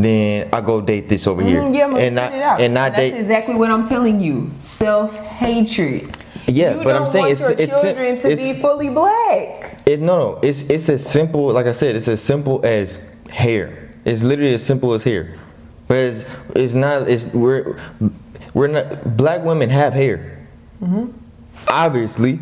then I go date this over here. Yeah, and not date. That's exactly what I'm telling you. Self-hatred. Yeah, you but I'm saying your children to be fully black. It's as simple. Like I said, it's as simple as hair. It's literally as simple as hair. But it's not. We're not. Black women have hair. Obviously,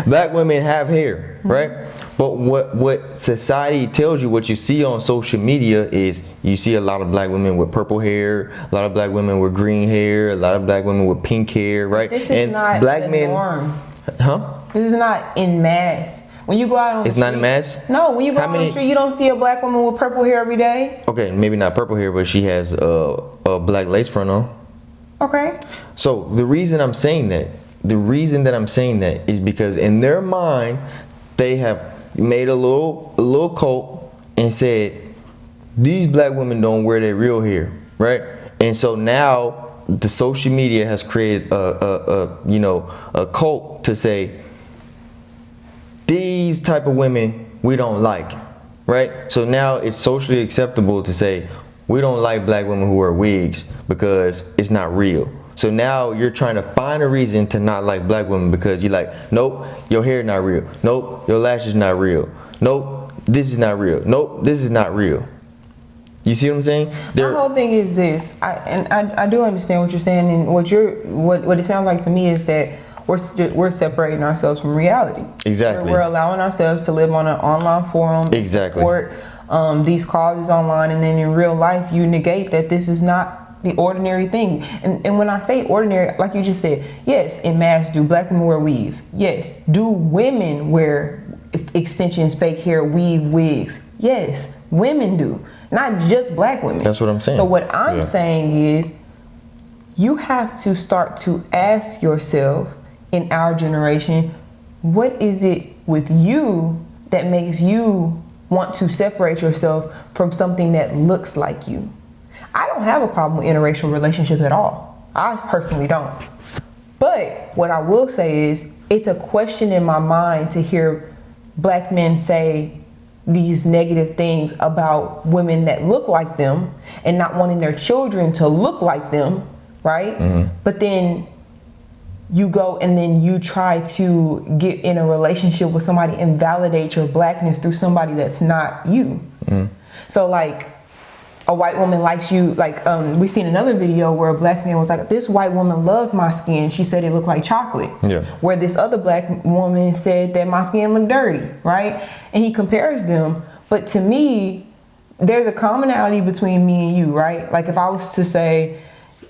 black women have hair, right? But what society tells you, what you see on social media is you see a lot of black women with purple hair, a lot of black women with green hair, a lot of black women with pink hair, right? This is not black the men, norm. Huh? This is not in mass. When you go out on the street, not in mass? No, when you go out on the street, you don't see a black woman with purple hair every day. Okay, maybe not purple hair, but she has a black lace front on. Okay. So the reason I'm saying that is because in their mind, they have made a little cult and said these black women don't wear their real hair, right? And so now the social media has created a cult to say these type of women we don't like, right? So now it's socially acceptable to say we don't like black women who wear wigs because it's not real. So now you're trying to find a reason to not like black women because you're like, nope, your hair not real. Nope, your lashes not real. Nope, this is not real. Nope, this is not real. You see what I'm saying? The whole thing is this, I do understand what you're saying, and what it sounds like to me is that we're separating ourselves from reality. Exactly. We're allowing ourselves to live on an online forum. Exactly. Support these causes online, and then in real life you negate that this is not the ordinary thing. And when I say ordinary, like you just said, yes, in mass, do black women wear weave? Yes. Do women wear extensions, fake hair, weave, wigs? Yes, women do. Not just black women. That's what I'm saying. So what I'm saying is you have to start to ask yourself, in our generation, what is it with you that makes you want to separate yourself from something that looks like you? I don't have a problem with interracial relationships at all. I personally don't. But what I will say is it's a question in my mind to hear black men say these negative things about women that look like them and not wanting their children to look like them, right? But then you go and then you try to get in a relationship with somebody and validate your blackness through somebody that's not you. So like a white woman likes you, like we seen another video where a black man was like, this white woman loved my skin. She said it looked like chocolate. Yeah. Where this other black woman said that my skin looked dirty, right? And he compares them. But to me, there's a commonality between me and you, right? Like if I was to say,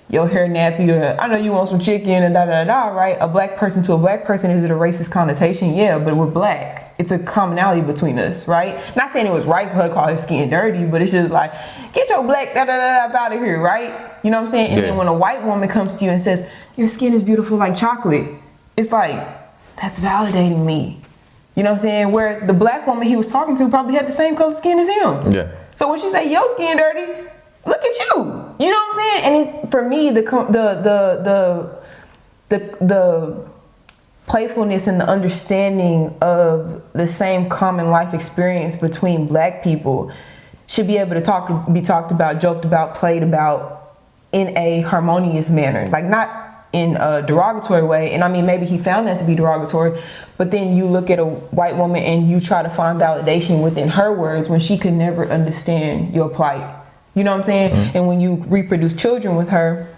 your hair nappy, or I know you want some chicken and right? A black person to a black person, is it a racist connotation? Yeah, but we're black. It's a commonality between us, right? Not saying it was right for her to call his skin dirty, but it's just like, get your black out of here, right? You know what I'm saying? And then when a white woman comes to you and says, your skin is beautiful like chocolate, it's like, that's validating me. You know what I'm saying? Where the black woman he was talking to probably had the same color skin as him. Yeah. So when she say your skin dirty, look at you. You know what I'm saying? And for me, the playfulness and the understanding of the same common life experience between black people should be able to be talked about, joked about, played about in a harmonious manner, like not in a derogatory way. And I mean, maybe he found that to be derogatory, but then you look at a white woman and you try to find validation within her words when she could never understand your plight. You know what I'm saying? And when you reproduce children with her,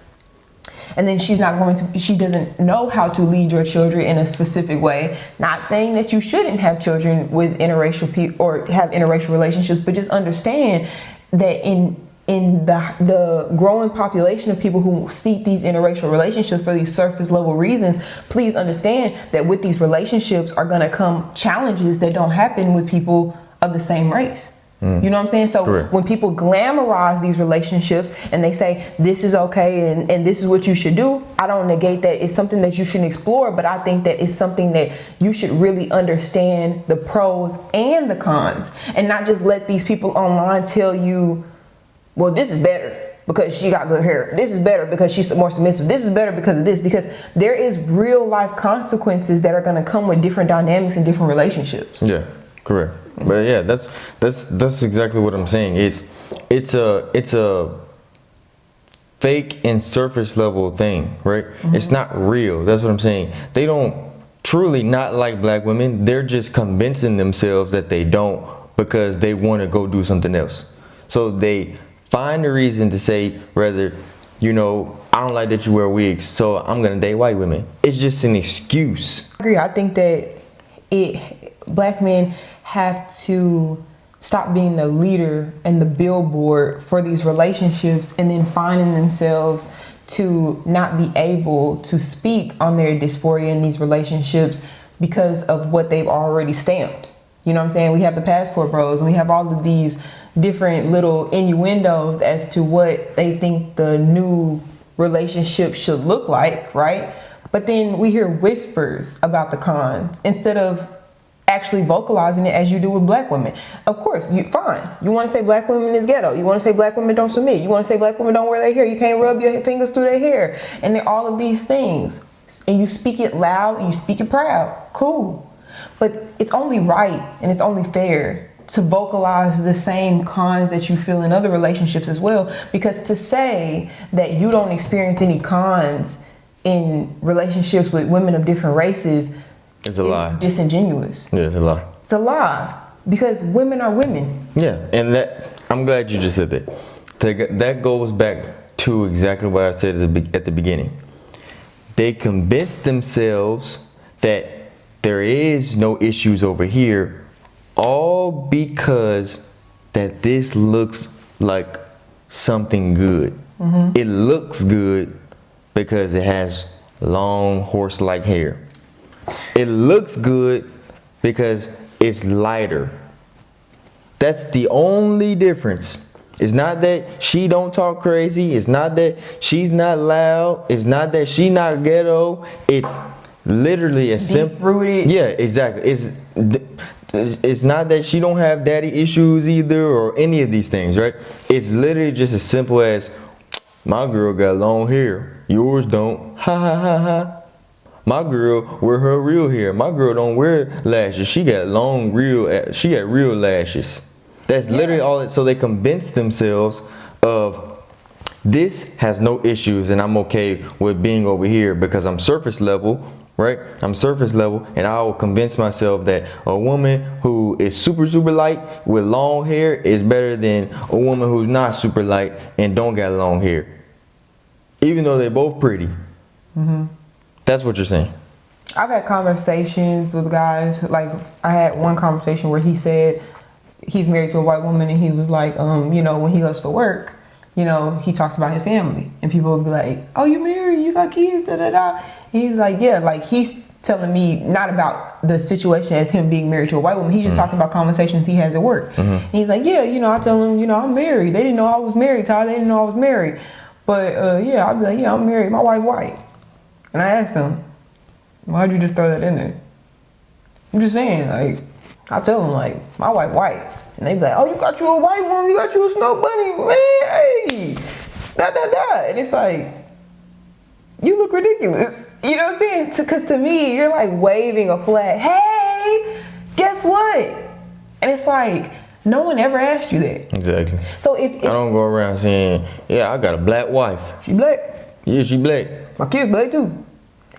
and then she doesn't know how to lead your children in a specific way. Not saying that you shouldn't have children with interracial people or have interracial relationships, but just understand that in the growing population of people who seek these interracial relationships for these surface level reasons, please understand that with these relationships are going to come challenges that don't happen with people of the same race. You know what I'm saying? So correct. When people glamorize these relationships and they say this is okay and this is what you should do, I don't negate that it's something that you should explore, but I think that it's something that you should really understand the pros and the cons, and not just let these people online tell you, well, this is better because she got good hair. This is better because she's more submissive. This is better because of this, because there is real life consequences that are going to come with different dynamics and different relationships. Yeah, correct. But yeah, that's exactly what I'm saying. It's a fake and surface level thing, right? It's not real. That's what I'm saying. They don't truly not like black women. They're just convincing themselves that they don't because they want to go do something else. So they find a reason to say, rather, I don't like that you wear wigs, so I'm gonna date white women. It's just an excuse. I agree. I think that black men have to stop being the leader and the billboard for these relationships, and then finding themselves to not be able to speak on their dysphoria in these relationships because of what they've already stamped. You know what I'm saying? We have the passport bros, and we have all of these different little innuendos as to what they think the new relationship should look like, right? But then we hear whispers about the cons instead of actually vocalizing it as you do with black women. Of course, fine. You want to say black women is ghetto. You want to say black women don't submit. You want to say black women don't wear their hair. You can't rub your fingers through their hair. And then all of these things. And you speak it loud and you speak it proud. Cool. But it's only right and it's only fair to vocalize the same cons that you feel in other relationships as well. Because to say that you don't experience any cons in relationships with women of different races is a lie. Disingenuous. Yeah, it's a lie. It's a lie because women are women. Yeah, and I'm glad you just said that. That goes back to exactly what I said at the beginning. They convince themselves that there is no issues over here, all because that this looks like something good. It looks good because it has long horse-like hair. It looks good because it's lighter. That's the only difference. It's not that she don't talk crazy. It's not that she's not loud. It's not that she not ghetto. It's literally a simple rooted. Yeah, exactly. It's not that she don't have daddy issues either or any of these things, right? It's literally just as simple as my girl got long hair. Yours don't. Ha ha ha ha. My girl wear her real hair. My girl don't wear lashes. She got she got real lashes. That's literally all. So they convince themselves of this has no issues and I'm okay with being over here because I'm surface level, right? I'm surface level, and I will convince myself that a woman who is super light with long hair is better than a woman who's not super light and don't got long hair. Even though they're both pretty. That's what you're saying. I've had conversations with guys, like I had one conversation where he said he's married to a white woman, and he was like, when he goes to work, he talks about his family, and people will be like, oh, you married, you got kids, da da da. And he's like, yeah, like he's telling me not about the situation as him being married to a white woman. He's just talking about conversations he has at work. And he's like, yeah, I tell him, I'm married. They didn't know I was married, Ty. They didn't know I was married. But yeah, I'll be like, yeah, I'm married. My wife white. And I asked him, why'd you just throw that in there? I'm just saying, like, I tell him, like, my wife white. And they be like, oh, you got you a white woman, you got you a snow bunny, man, hey, da da da. And it's like, you look ridiculous. You know what I'm saying? Because to me, you're like waving a flag. Hey, guess what? And it's like, no one ever asked you that. Exactly. So if I don't go around saying, yeah, I got a black wife. She black. Yeah, she black. My kid's black too.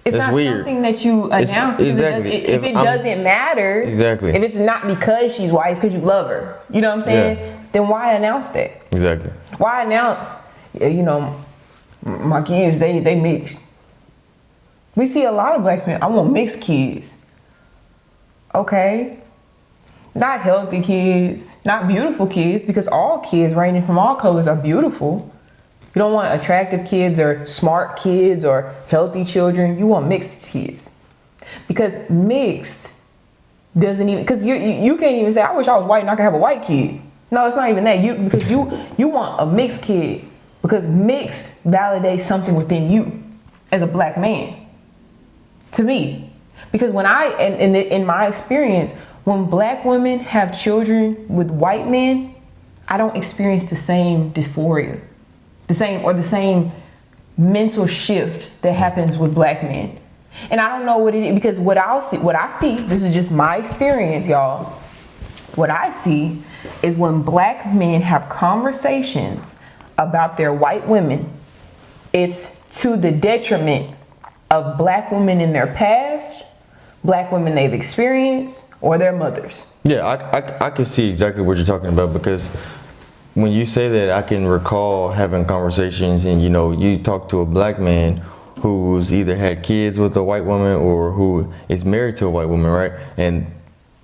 It's That's not weird. Something that you announce. Exactly. If it doesn't matter. Exactly. If it's not because she's white, it's because you love her. You know what I'm saying? Yeah. Then why announce that? Exactly. Why announce, my kids, they mixed. We see a lot of black men, I want mixed kids. Okay. Not healthy kids, not beautiful kids, because all kids ranging from all colors are beautiful. You don't want attractive kids or smart kids or healthy children. You want mixed kids. Because mixed doesn't even, because you can't even say, I wish I was white and I could have a white kid. No, it's not even that. Because you want a mixed kid, because mixed validates something within you as a black man. To me. Because when in my experience, when black women have children with white men, I don't experience the same dysphoria. The same mental shift that happens with black men. And I don't know what it is, because what I see, this is just my experience, y'all. what I see is when black men have conversations about their white women, it's to the detriment of black women in their past, black women they've experienced, or their mothers. Yeah, I can see exactly what you're talking about, because when you say that, I can recall having conversations and, you talk to a black man who's either had kids with a white woman or who is married to a white woman, right? And,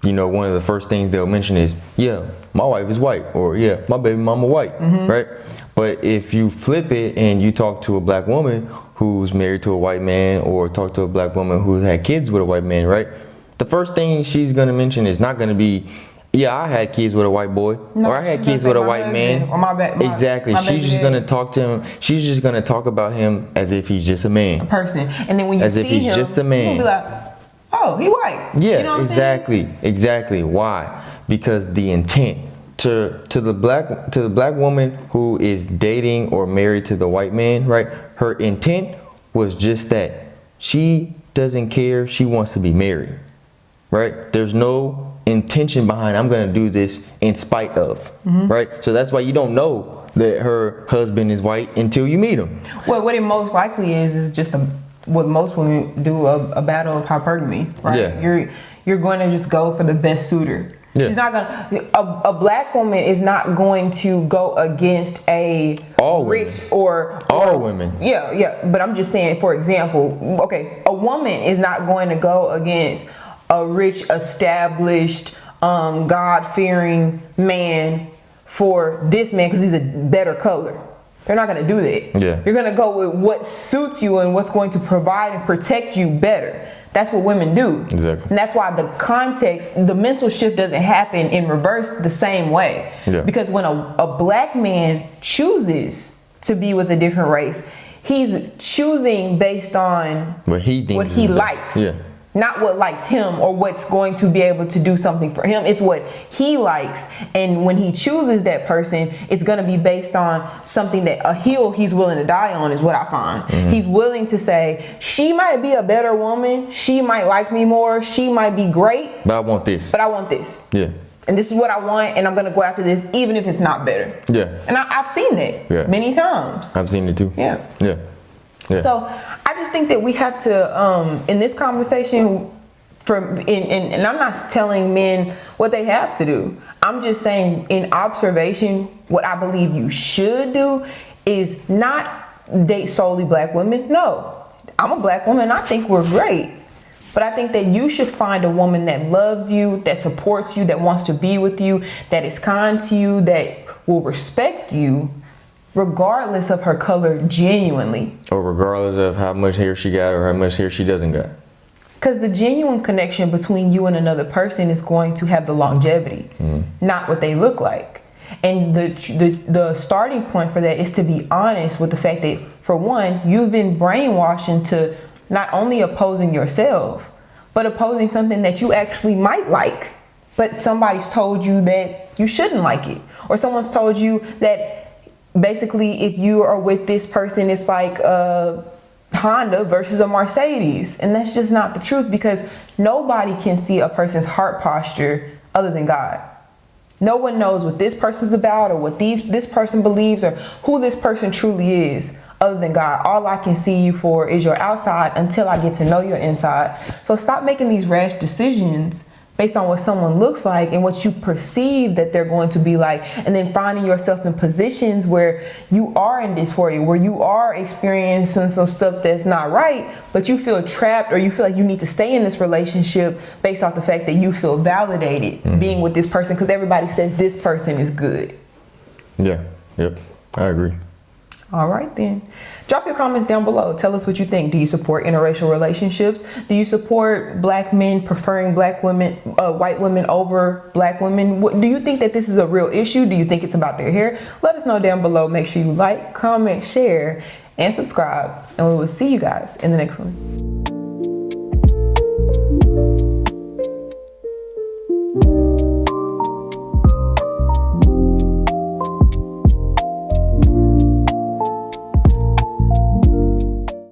one of the first things they'll mention is, yeah, my wife is white, or yeah, my baby mama white, right? But if you flip it and you talk to a black woman who's married to a white man, or talk to a black woman who's had kids with a white man, right? The first thing she's gonna mention is not gonna be, yeah, I had kids with a white boy, or I had kids with a white man. Or exactly. She's just gonna talk to him. She's just gonna talk about him as if he's just a man, a person. And then when you as see if he's him, just a man, you'll be like, oh, he white. Yeah, you know what exactly, exactly. Why? Because the intent to the black woman who is dating or married to the white man, right? Her intent was just that she doesn't care. She wants to be married, right? There's no intention behind, I'm gonna do this in spite of, right? So that's why you don't know that her husband is white until you meet him. Well, what it most likely is just what most women do, a battle of hypergamy, right? Yeah. You're going to just go for the best suitor. Yeah. She's not gonna. A black woman is not going to go against all rich women. or All women. Yeah. But I'm just saying, for example, okay, a woman is not going to go against a rich, established, God-fearing man for this man because he's a better color. They're not going to do that. Yeah. You're going to go with what suits you and what's going to provide and protect you better. That's what women do. Exactly. And that's why the context, the mental shift doesn't happen in reverse the same way. Yeah. Because when a black man chooses to be with a different race, he's choosing based on what he likes. Yeah. Not what likes him or what's going to be able to do something for him. It's what he likes. And when he chooses that person, it's going to be based on something that a hill he's willing to die on, is what I find. He's willing to say, she might be a better woman. She might like me more. She might be great. But I want this. Yeah. And this is what I want. And I'm going to go after this, even if it's not better. Yeah. And I've seen that many times. I've seen it too. Yeah. Yeah. Yeah. So I just think that we have to, in this conversation, and I'm not telling men what they have to do. I'm just saying, in observation, what I believe you should do is not date solely black women. No, I'm a black woman. I think we're great. But I think that you should find a woman that loves you, that supports you, that wants to be with you, that is kind to you, that will respect you, regardless of her color, genuinely. Or regardless of how much hair she got or how much hair she doesn't got. Because the genuine connection between you and another person is going to have the longevity, not what they look like. And the starting point for that is to be honest with the fact that, for one, you've been brainwashed into not only opposing yourself, but opposing something that you actually might like, but somebody's told you that you shouldn't like it. Or someone's told you that basically, if you are with this person, it's like a Honda versus a Mercedes. And that's just not the truth, because nobody can see a person's heart posture other than God. No one knows what this person's about or what this person believes or who this person truly is other than God. All I can see you for is your outside until I get to know your inside. So stop making these rash decisions based on what someone looks like and what you perceive that they're going to be like, and then finding yourself in positions where you are in dysphoria, where you are experiencing some stuff that's not right, but you feel trapped or you feel like you need to stay in this relationship based off the fact that you feel validated being with this person because everybody says this person is good. Yeah, yep, I agree. All right then. Drop your comments down below. Tell us what you think. Do you support interracial relationships? Do you support black men preferring black women, white women over black women? Do you think that this is a real issue? Do you think it's about their hair? Let us know down below. Make sure you like, comment, share, and subscribe. And we will see you guys in the next one.